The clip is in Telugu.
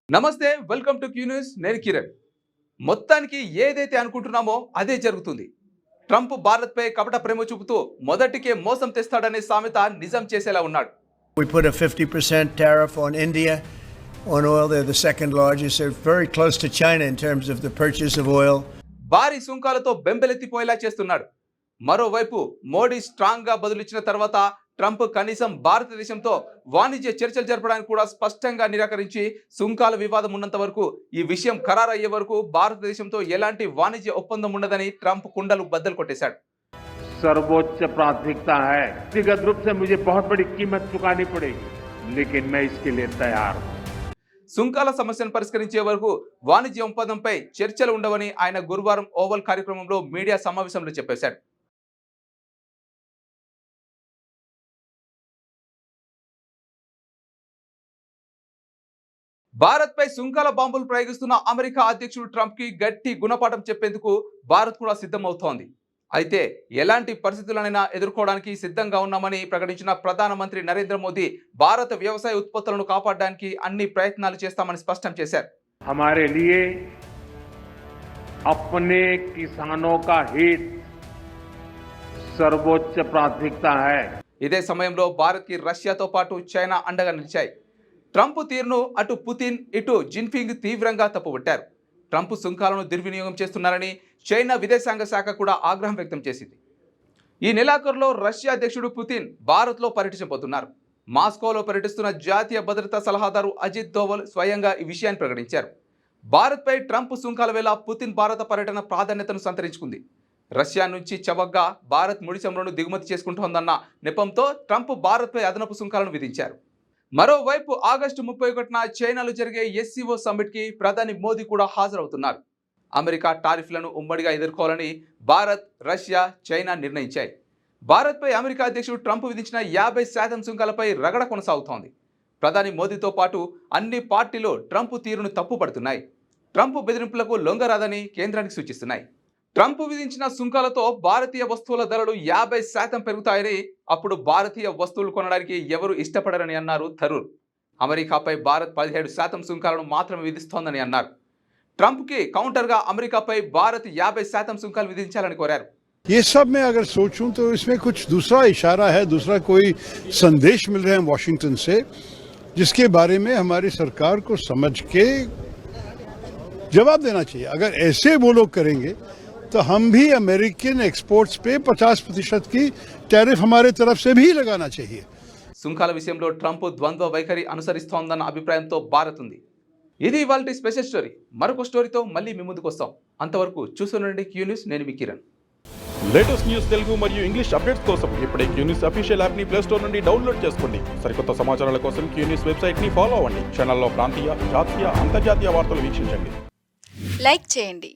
నమస్తే వెల్కమ్ టు క్యూ న్యూస్ నేను కిరణ్. మొత్తానికి ఏదైతే అనుకుంటున్నామో అదే జరుగుతుంది. ట్రంప్ భారత్పై కపట ప్రేమ చూపుతూ మొదటికే మోసం తెస్తాడనే సామెత నిజం చేసేలా ఉన్నాడు. We put a 50% tariff on India on oil. They're the second largest. They're very close to China in terms of the purchase of oil. భారీ సుంకాలతో బెంబెలెత్తిపోయేలా చేస్తున్నాడు. మరోవైపు మోడీ స్ట్రాంగ్ గా బదులిచ్చిన తర్వాత ట్రంప్ కనీసం భారతదేశంతో వాణిజ్య చర్చలు జరపడానికి కూడా స్పష్టంగా నిరాకరించి సుంకాల వివాదం ఉన్నంత వరకు ఈ విషయం ఖరారు అయ్యే వరకు భారతదేశంతో ఎలాంటి వాణిజ్య ఒప్పందం ఉండదని ట్రంప్ కుండలు బద్దలు కొట్టేశాడు. सर्वोच्च प्राथमिकता है. व्यक्तिगत रूप से मुझे बहुत बड़ी कीमत चुकानी पड़ेगी, लेकिन मैं इसके लिए तैयार हूं. సుంకాల సమస్యను పరిష్కరించే వరకు వాణిజ్య ఒప్పందంపై చర్చలు ఉండవని ఆయన గురువారం ఓవల్ కార్యక్రమంలో మీడియా సమావేశంలో చెప్పేశాడు. భారత్పై సుంకాల బాంబులు ప్రయోగిస్తున్న అమెరికా అధ్యక్షుడు ట్రంప్ కి గట్టి గుణపాఠం చెప్పేందుకు భారత్ కూడా సిద్ధమవుతోంది. అయితే ఎలాంటి పరిస్థితులనైనా ఎదుర్కోవడానికి సిద్ధంగా ఉన్నామని ప్రకటించిన ప్రధానమంత్రి నరేంద్ర మోదీ భారత వ్యవసాయ ఉత్పత్తులను కాపాడడానికి అన్ని ప్రయత్నాలు చేస్తామని స్పష్టం చేశారు. हमारे लिए अपने किसानों का हित सर्वोच्च प्राथमिकता है. ఇదే సమయంలో భారత్ కి రష్యాతో పాటు చైనా అండగా నిలిచాయి. ట్రంప్ తీరును అటు పుతిన్ ఇటు జిన్పింగ్ తీవ్రంగా తప్పుపట్టారు. ట్రంప్ సుంకాలను దుర్వినియోగం చేస్తున్నారని చైనా విదేశాంగ శాఖ కూడా ఆగ్రహం వ్యక్తం చేసింది. ఈ నెలాఖరులో రష్యా అధ్యక్షుడు పుతిన్ భారత్లో పర్యటించబోతున్నారు. మాస్కోలో పర్యటిస్తున్న జాతీయ భద్రతా సలహాదారు అజిత్ దోవల్ స్వయంగా ఈ విషయాన్ని ప్రకటించారు. భారత్పై ట్రంప్ సుంకాల వేళ పుతిన్ భారత పర్యటన ప్రాధాన్యతను సంతరించుకుంది. రష్యా నుంచి చవకగా భారత్ ముడి చమురును దిగుమతి చేసుకుంటోందన్న నెపంతో ట్రంప్ భారత్పై అదనపు సుంకాలను విధించారు. మరోవైపు ఆగస్టు 31న చైనాలో జరిగే SCO సమ్మిట్ కి ప్రధాని మోదీ కూడా హాజరవుతున్నారు. అమెరికా టారిఫ్లను ఉమ్మడిగా ఎదుర్కోవాలని భారత్, రష్యా, చైనా నిర్ణయించాయి. భారత్పై అమెరికా అధ్యక్షుడు ట్రంప్ విధించిన 50% సుంకాలపై రగడ కొనసాగుతోంది. ప్రధాని మోదీతో పాటు అన్ని పార్టీలు ట్రంప్ తీరును తప్పుపడుతున్నాయి. ట్రంప్ బెదిరింపులకు లొంగరాదని కేంద్రానికి సూచిస్తున్నాయి. ట్రంప్ విధించిన సుంకాలతో భారతీయ వస్తువుల ధరలు 50% పెరుగుతాయని, అప్పుడు భారతీయ వస్తువులు కొనడానికి ఎవరు ఇష్టపడరని అన్నారు థరూర్. అమెరికాపై భారత్ 17% సుంకాలను మాత్రమే విధిస్తోందని అన్నారు. ట్రంప్ కి కౌంటర్ గా అమెరికాపై భారత్ 50% సుంకాలు విధించాలని కోరారు. ये सब मैं अगर सोचूं तो इसमें कुछ दूसरा इशारा है, दूसरा कोई संदेश मिल रहे हैं वॉशिंगटन से, जिसके बारे में हमारी सरकार को समझ के जवाब देना चाहिए. अगर ऐसे वो लोग करेंगे तो हम भी अमेरिकन एक्सपोर्ट्स पे 50% की टैरिफ हमारे तरफ से भी लगाना चाहिए. సుంకాల విషయంలో ట్రంప్ ద్వంద్వ వైఖరి అనుసరిస్తోందన్న అభిప్రాయంతో భారత్ ఉంది. ఇది ఇవాల్టి స్పెషల్ స్టోరీ. మరొక స్టోరీతో మళ్ళీ మీ ముందుకు వస్తాం. అంతవరకు చూస్తుండండి క్యూ న్యూస్. నేను మీ కిరణ్. లేటెస్ట్ న్యూస్ తెలుగు మరియు ఇంగ్లీష్ అప్డేట్స్ కోసం ఇప్పుడే క్యూ న్యూస్ అఫీషియల్ యాప్ ని ప్లే స్టోర్ నుండి డౌన్లోడ్ చేసుకోండి. సరికొత్త సమాచారాల కోసం క్యూ న్యూస్ వెబ్సైట్ ని ఫాలో అవ్వండి. ఛానల్లో ప్రాంతీయ, జాతీయ, అంతర్జాతీయ వార్తలు వీక్షించండి. లైక్ చేయండి.